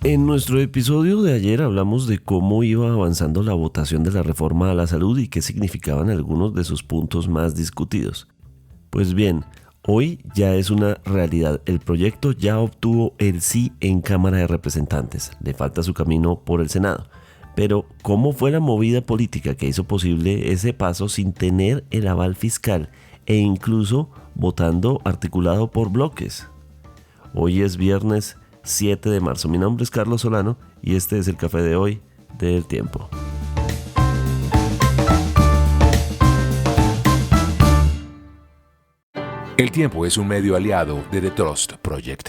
En nuestro episodio de ayer hablamos de cómo iba avanzando la votación de la reforma a la salud y qué significaban algunos de sus puntos más discutidos. Pues bien, hoy ya es una realidad. El proyecto ya obtuvo el sí en Cámara de Representantes. Le falta su camino por el Senado. Pero, ¿cómo fue la movida política que hizo posible ese paso sin tener el aval fiscal e incluso votando articulado por bloques? Hoy es viernes 7 de marzo. Mi nombre es Carlos Solano y este es el café de hoy del Tiempo. El Tiempo es un medio aliado de The Trust Project.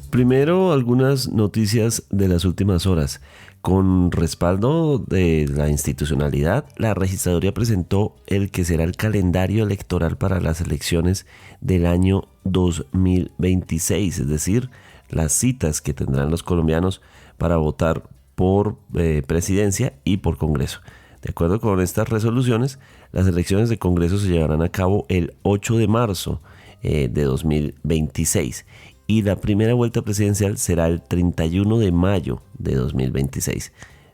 Primero, algunas noticias de las últimas horas. Con respaldo de la institucionalidad, la registraduría presentó el que será el calendario electoral para las elecciones del año 2026, es decir, las citas que tendrán los colombianos para votar por presidencia y por Congreso. De acuerdo con estas resoluciones, las elecciones de Congreso se llevarán a cabo el 8 de marzo de 2026 y la primera vuelta presidencial será el 31 de mayo de 2026.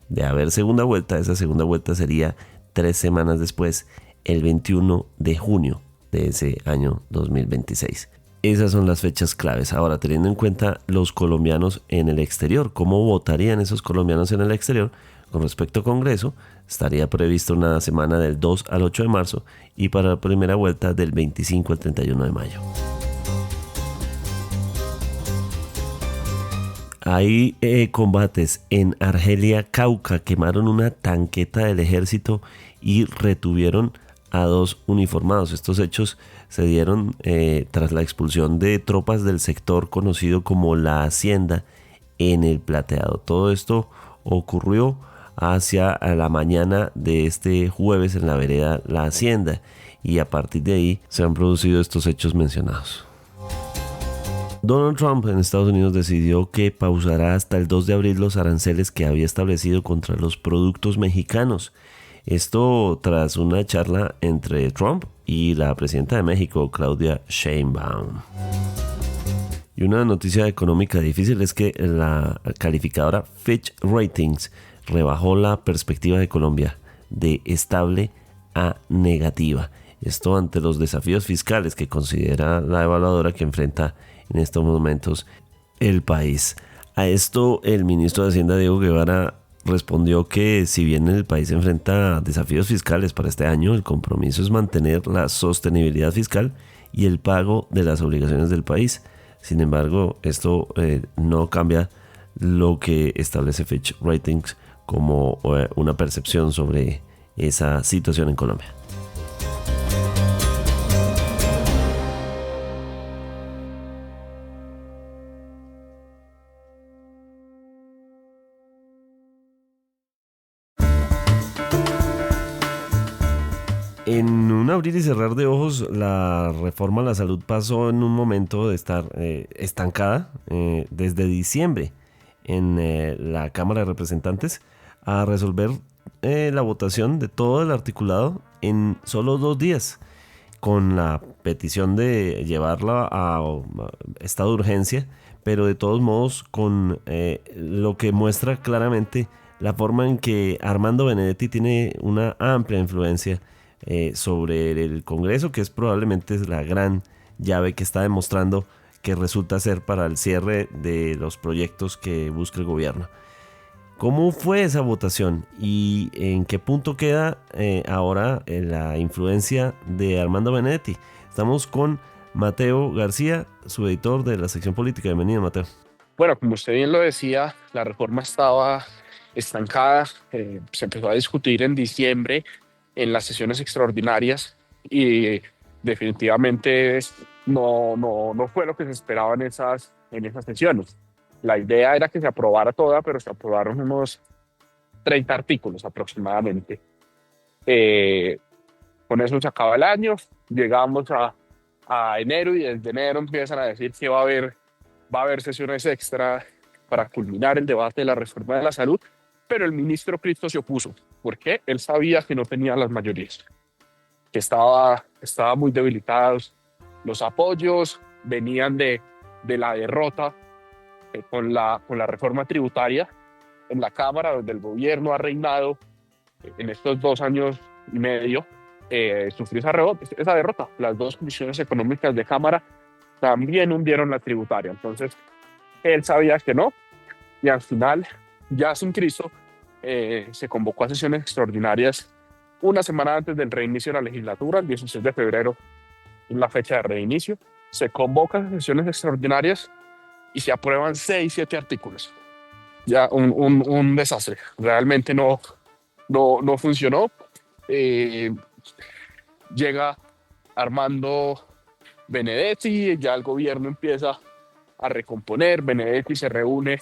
De haber segunda vuelta, esa segunda vuelta sería 3 semanas después, el 21 de junio de ese año 2026. Esas son las fechas claves. Ahora, teniendo en cuenta los colombianos en el exterior, ¿cómo votarían esos colombianos en el exterior? Con respecto a Congreso, estaría previsto una semana del 2 al 8 de marzo y para la primera vuelta del 25 al 31 de mayo. Hay combates en Argelia, Cauca, quemaron una tanqueta del ejército y retuvieron a 2 uniformados. Estos hechos se dieron tras la expulsión de tropas del sector conocido como La Hacienda en el Plateado. Todo esto ocurrió hacia la mañana de este jueves en la vereda La Hacienda y a partir de ahí se han producido estos hechos mencionados. Donald Trump en Estados Unidos decidió que pausará hasta el 2 de abril los aranceles que había establecido contra los productos mexicanos. Esto tras una charla entre Trump y la presidenta de México, Claudia Sheinbaum. Y una noticia económica difícil es que la calificadora Fitch Ratings rebajó la perspectiva de Colombia de estable a negativa. Esto ante los desafíos fiscales que considera la evaluadora que enfrenta en estos momentos el país. A esto el ministro de Hacienda, Diego Guevara, respondió que si bien el país enfrenta desafíos fiscales para este año, el compromiso es mantener la sostenibilidad fiscal y el pago de las obligaciones del país. Sin embargo, esto no cambia lo que establece Fitch Ratings como una percepción sobre esa situación en Colombia. En un abrir y cerrar de ojos, la reforma a la salud pasó en un momento de estar estancada desde diciembre en la Cámara de Representantes a resolver la votación de todo el articulado en solo 2 días, con la petición de llevarla a estado de urgencia, pero de todos modos con lo que muestra claramente la forma en que Armando Benedetti tiene una amplia influencia sobre el Congreso, que es probablemente la gran llave que está demostrando que resulta ser para el cierre de los proyectos que busca el gobierno. ¿Cómo fue esa votación y en qué punto queda ahora la influencia de Armando Benedetti? Estamos con Mateo García, su editor de la sección política. Bienvenido, Mateo. Bueno, como usted bien lo decía, la reforma estaba estancada, se empezó a discutir en diciembre en las sesiones extraordinarias y definitivamente no fue lo que se esperaba en esas sesiones. La idea era que se aprobara toda, pero se aprobaron unos 30 artículos aproximadamente. Con eso se acaba el año, llegamos a enero y desde enero empiezan a decir que va a haber sesiones extra para culminar el debate de la reforma de la salud, pero el ministro Cristo se opuso. ¿Por qué? Él sabía que no tenía las mayorías, que estaba muy debilitados. Los apoyos venían de de la derrota con la reforma tributaria en la Cámara, donde el gobierno ha reinado en estos 2 años y medio, sufrió esa derrota. Las dos comisiones económicas de Cámara también hundieron la tributaria. Entonces, él sabía que no, y al final, ya sin Cristo, se convocó a sesiones extraordinarias una semana antes del reinicio de la legislatura. El 16 de febrero es la fecha de reinicio. Se convocan sesiones extraordinarias y se aprueban 6, 7 artículos. Ya un desastre. Realmente no funcionó. Eh, Llega Armando Benedetti, ya el gobierno empieza a recomponer. Benedetti se reúne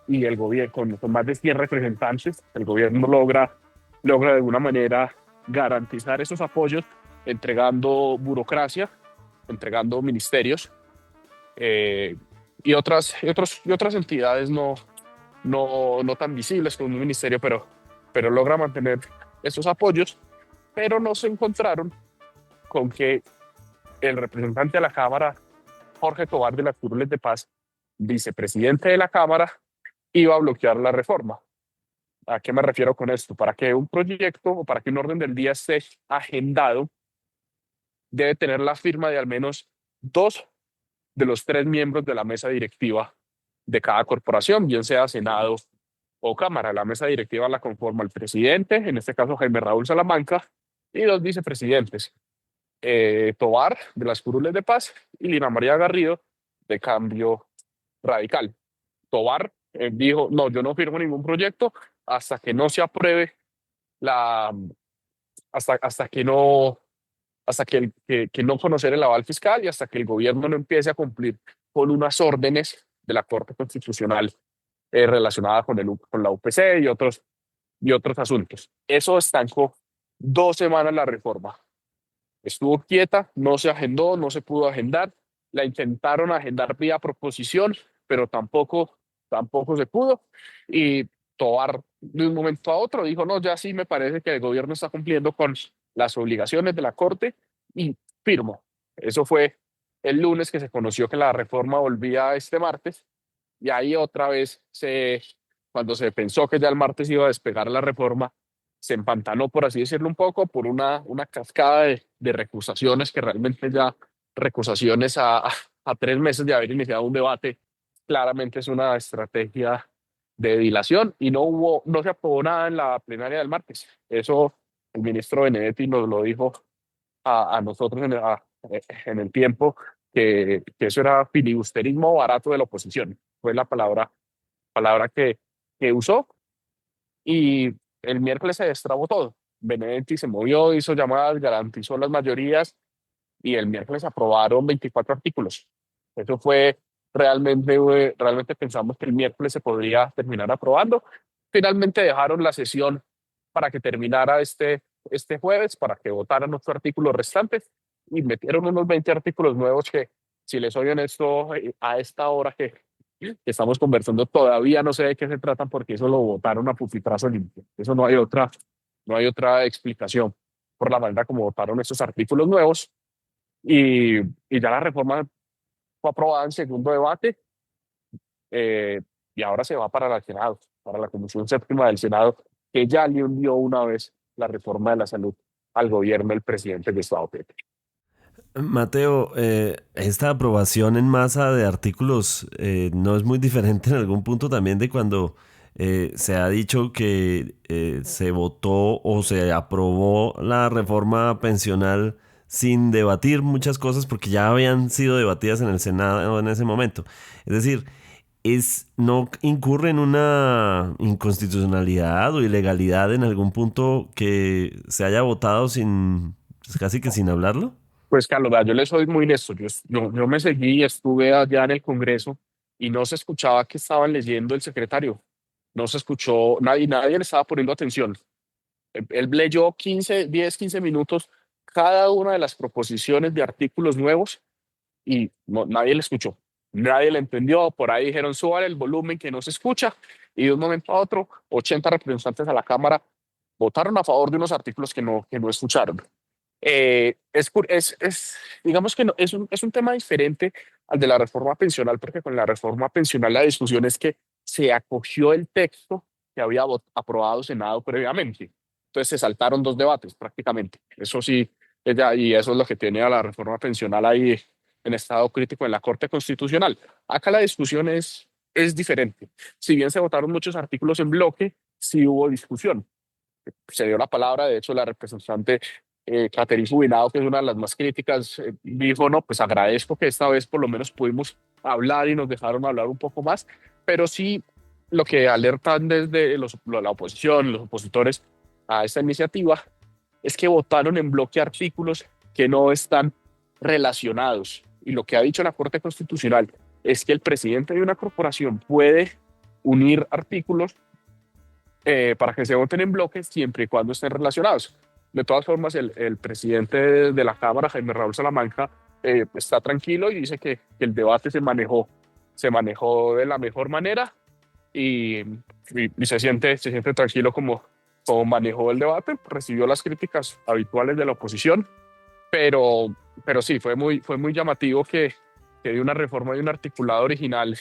y el gobierno, con más de 100 representantes, el gobierno logra de alguna manera garantizar esos apoyos, entregando burocracia, entregando ministerios, eh, y otras entidades no tan visibles como un ministerio, pero logra mantener esos apoyos. Pero no se encontraron con que el representante de la Cámara, Jorge Tovar de las Curules de Paz, vicepresidente de la Cámara, iba a bloquear la reforma. ¿A qué me refiero con esto? Para que un proyecto o para que un orden del día esté agendado, debe tener la firma de al menos 2 de los 3 miembros de la mesa directiva de cada corporación, bien sea Senado o Cámara. La mesa directiva la conforma el presidente, en este caso Jaime Raúl Salamanca, y 2 vicepresidentes, Tovar de las Curules de Paz y Lina María Garrido de Cambio Radical. Tovar dijo, no, yo no firmo ningún proyecto hasta que no se apruebe la, hasta que no, hasta que no conocer el aval fiscal y hasta que el gobierno no empiece a cumplir con unas órdenes de la Corte Constitucional relacionadas con la UPC y otros asuntos. Eso estancó 2 semanas la reforma. Estuvo quieta, no se agendó, no se pudo agendar. La intentaron agendar vía proposición, pero tampoco se pudo. Y Tovar, de un momento a otro, dijo, no, ya sí me parece que el gobierno está cumpliendo con las obligaciones de la Corte y firmo. Eso fue el lunes, que se conoció que la reforma volvía este martes. Y ahí otra vez, cuando se pensó que ya el martes iba a despegar la reforma, se empantanó, por así decirlo, un poco por una cascada de recusaciones, que realmente ya recusaciones a 3 meses de haber iniciado un debate, claramente es una estrategia de dilación, y no se aprobó nada en la plenaria del martes. Eso el ministro Benedetti nos lo dijo a nosotros en el tiempo, que eso era filibusterismo barato de la oposición. Fue la palabra que usó, y el miércoles se destrabó todo. Benedetti se movió, hizo llamadas, garantizó las mayorías, y el miércoles aprobaron 24 artículos. Eso fue realmente pensamos que el miércoles se podría terminar aprobando. Finalmente dejaron la sesión para que terminara este jueves, para que votaran 8 artículos restantes, y metieron unos 20 artículos nuevos que, si les soy honesto, a esta hora que estamos conversando, todavía no sé de qué se tratan, porque eso lo votaron a pupitrazo limpio. Eso no hay otra explicación por la manera como votaron estos artículos nuevos. Y ya la reforma fue aprobada en segundo debate, eh, y ahora se va para el Senado, para la Comisión Séptima del Senado, que ya le hundió una vez la reforma de la salud al gobierno del presidente Gustavo Petro. Mateo, esta aprobación en masa de artículos no es muy diferente en algún punto también de cuando se ha dicho que se votó o se aprobó la reforma pensional sin debatir muchas cosas porque ya habían sido debatidas en el Senado en ese momento. Es decir, no incurre en una inconstitucionalidad o ilegalidad en algún punto que se haya votado casi que sin hablarlo. Pues Carlos, vea, yo le soy muy honesto. Yo me seguí y estuve allá en el Congreso, y no se escuchaba que estaban leyendo el secretario. No se escuchó, nadie le estaba poniendo atención. Él leyó 15 minutos cada una de las proposiciones de artículos nuevos, y nadie le escuchó. Nadie le entendió. Por ahí dijeron, suban el volumen que no se escucha. Y de un momento a otro, 80 representantes a la Cámara votaron a favor de unos artículos que no escucharon. Digamos que no, es un tema diferente al de la reforma pensional, porque con la reforma pensional la discusión es que se acogió el texto que había aprobado Senado previamente. Entonces se saltaron dos debates prácticamente. Eso sí, y eso es lo que tiene a la reforma pensional ahí en estado crítico en la Corte Constitucional. Acá la discusión es diferente. Si bien se votaron muchos artículos en bloque, sí hubo discusión. Se dio la palabra, de hecho, la representante Catherine Subinado, que es una de las más críticas, dijo, no, pues agradezco que esta vez por lo menos pudimos hablar y nos dejaron hablar un poco más, pero sí lo que alertan desde la oposición, los opositores a esta iniciativa, es que votaron en bloque artículos que no están relacionados. Y lo que ha dicho la Corte Constitucional es que el presidente de una corporación puede unir artículos para que se voten en bloques siempre y cuando estén relacionados. De todas formas, el presidente de la Cámara, Jaime Raúl Salamanca, está tranquilo y dice que el debate se manejó de la mejor manera y se siente tranquilo como manejó el debate. Recibió las críticas habituales de la oposición, pero sí, fue muy llamativo que de una reforma de un articulado original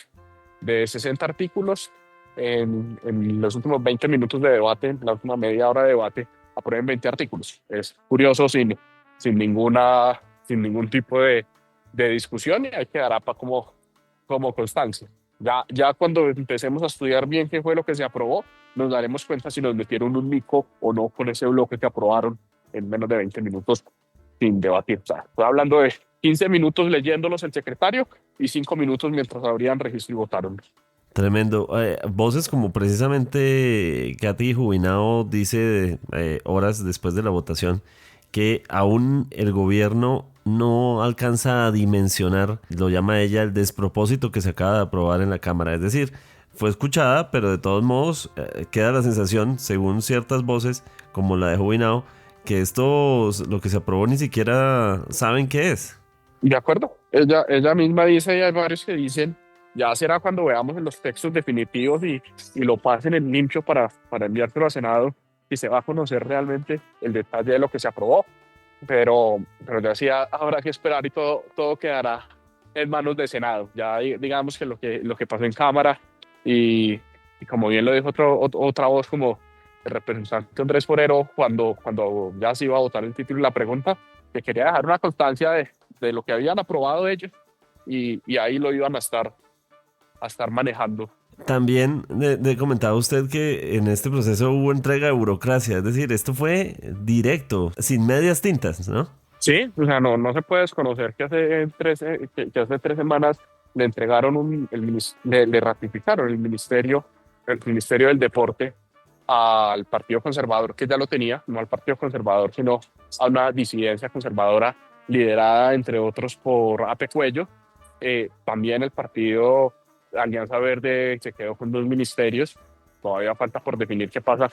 de 60 artículos en los últimos 20 minutos de debate, en la última media hora de debate, aprueben 20 artículos. Es curioso sin ningún tipo de discusión y hay que dar APA como constancia. Ya cuando empecemos a estudiar bien qué fue lo que se aprobó, nos daremos cuenta si nos metieron un mico o no con ese bloque que aprobaron en menos de 20 minutos sin debatir. O sea, estoy hablando de 15 minutos leyéndolos el secretario y 5 minutos mientras abrían registro y votaron. Tremendo. Voces como precisamente Katy Jubinao dice horas después de la votación que aún el gobierno no alcanza a dimensionar, lo llama ella, el despropósito que se acaba de aprobar en la Cámara. Es decir, fue escuchada, pero de todos modos queda la sensación, según ciertas voces, como la de Jubinao, que esto, lo que se aprobó, ni siquiera saben qué es. De acuerdo. Ella misma dice, y hay varios que dicen, ya será cuando veamos en los textos definitivos y lo pasen en limpio para enviárselo a Senado y se va a conocer realmente el detalle de lo que se aprobó. Pero ya sí habrá que esperar y todo quedará en manos de Senado. Ya digamos que lo que pasó en Cámara y como bien lo dijo otra voz como el representante Andrés Forero cuando ya se iba a votar el título y la pregunta, que quería dejar una constancia de lo que habían aprobado ellos y ahí lo iban a estar manejando. También le comentaba usted que en este proceso hubo entrega de burocracia, es decir, esto fue directo, sin medias tintas, ¿no? Sí, o sea, no se puede desconocer que hace 3 semanas le entregaron le ratificaron el ministerio del Deporte al Partido Conservador, que ya lo tenía, no al Partido Conservador, sino a una disidencia conservadora liderada, entre otros, por Ape Cuello. También el partido Alianza Verde se quedó con 2 ministerios. Todavía falta por definir qué pasa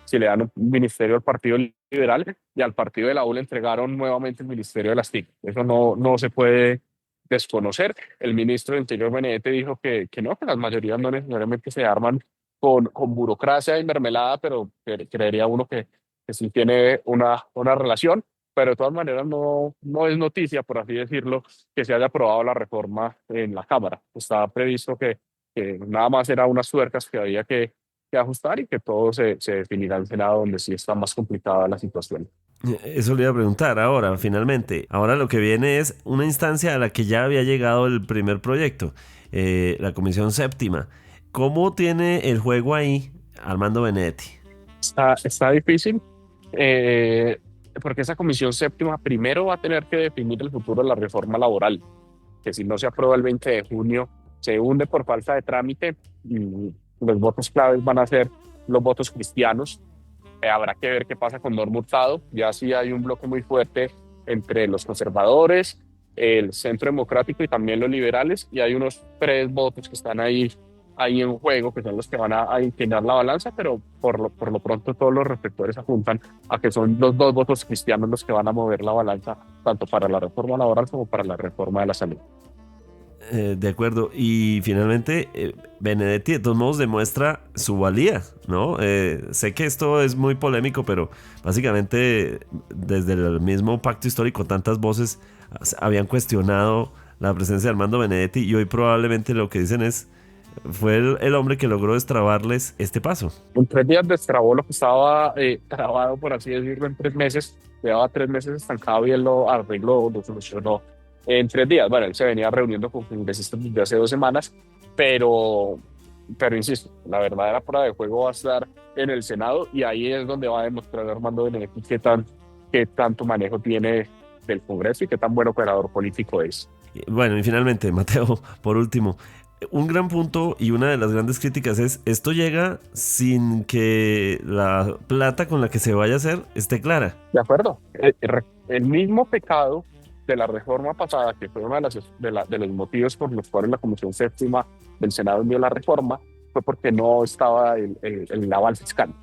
si le dan un ministerio al Partido Liberal y al Partido de la U le entregaron nuevamente el ministerio de las TIC. Eso no se puede desconocer. El ministro de Interior Benedetti dijo que no, que las mayorías no necesariamente se arman con burocracia y mermelada, pero creería uno que sí tiene una relación. Pero de todas maneras no es noticia, por así decirlo, que se haya aprobado la reforma en la Cámara. Estaba previsto que nada más eran unas tuercas que había que ajustar y que todo se definirá en Senado, donde sí está más complicada la situación. Eso le iba a preguntar ahora, finalmente. Ahora lo que viene es una instancia a la que ya había llegado el primer proyecto, la Comisión Séptima. ¿Cómo tiene el juego ahí Armando Benedetti? Está difícil. Porque esa comisión séptima primero va a tener que definir el futuro de la reforma laboral, que si no se aprueba el 20 de junio, se hunde por falta de trámite y los votos claves van a ser los votos cristianos. Habrá que ver qué pasa con Norma Hurtado. Ya sí hay un bloque muy fuerte entre los conservadores, el Centro Democrático y también los liberales, y hay unos 3 votos que están ahí en juego, que son los que van a inclinar la balanza, pero por lo pronto todos los reflectores apuntan a que son los 2 votos cristianos los que van a mover la balanza, tanto para la reforma laboral como para la reforma de la salud. De acuerdo. Y finalmente, Benedetti de todos modos demuestra su valía, ¿no? Sé que esto es muy polémico, pero básicamente desde el mismo pacto histórico tantas voces habían cuestionado la presencia de Armando Benedetti, y hoy probablemente lo que dicen es, fue el hombre que logró destrabarles este paso. En 3 días destrabó lo que estaba trabado, por así decirlo, en 3 meses. Llevaba 3 meses estancado y él lo arregló, lo solucionó en 3 días. Bueno, él se venía reuniendo con congresistas desde hace 2 semanas, pero, pero insisto, la verdadera prueba de juego va a estar en el Senado, y ahí es donde va a demostrar Armando Benedetti qué tanto manejo tiene del Congreso y qué tan buen operador político es. Bueno, y finalmente, Mateo, por último, un gran punto y una de las grandes críticas es, esto llega sin que la plata con la que se vaya a hacer esté clara. De acuerdo. El mismo pecado de la reforma pasada, que fue uno de los motivos por los cuales la Comisión Séptima del Senado envió la reforma, fue porque no estaba el aval fiscal.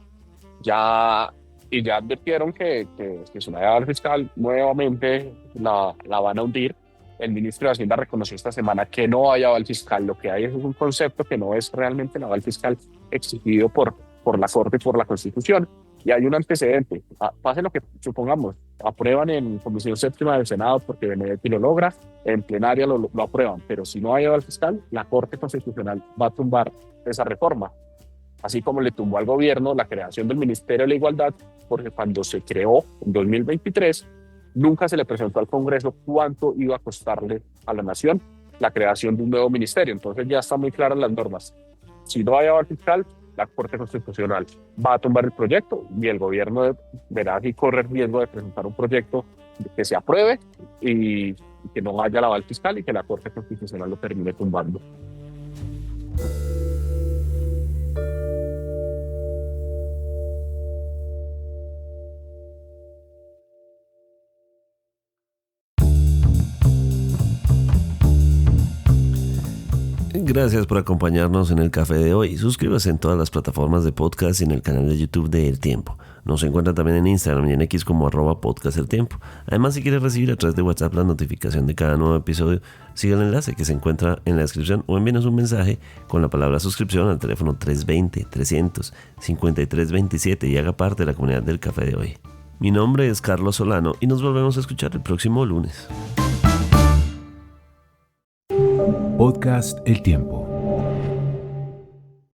Ya advirtieron que si no hay aval fiscal, nuevamente la van a hundir. El ministro de Hacienda reconoció esta semana que no hay aval fiscal. Lo que hay es un concepto que no es realmente el aval fiscal exigido por la Corte y por la Constitución. Y hay un antecedente. Pase lo que supongamos, aprueban en Comisión Séptima del Senado porque Benedetti lo logra, en plenaria lo aprueban. Pero si no hay aval fiscal, la Corte Constitucional va a tumbar esa reforma. Así como le tumbó al gobierno la creación del Ministerio de la Igualdad, porque cuando se creó en 2023, nunca se le presentó al Congreso cuánto iba a costarle a la nación la creación de un nuevo ministerio. Entonces ya están muy claras las normas. Si no hay aval fiscal, la Corte Constitucional va a tumbar el proyecto y el gobierno verá si corre el riesgo de presentar un proyecto que se apruebe y que no haya el aval fiscal y que la Corte Constitucional lo termine tumbando. Gracias por acompañarnos en el café de hoy. Suscríbase en todas las plataformas de podcast y en el canal de YouTube de El Tiempo. Nos encuentran también en Instagram y en X como @podcasteltiempo. Además, si quieres recibir a través de WhatsApp la notificación de cada nuevo episodio, siga el enlace que se encuentra en la descripción o envíenos un mensaje con la palabra suscripción al teléfono 320-300-5327 y haga parte de la comunidad del café de hoy. Mi nombre es Carlos Solano y nos volvemos a escuchar el próximo lunes. Podcast El Tiempo.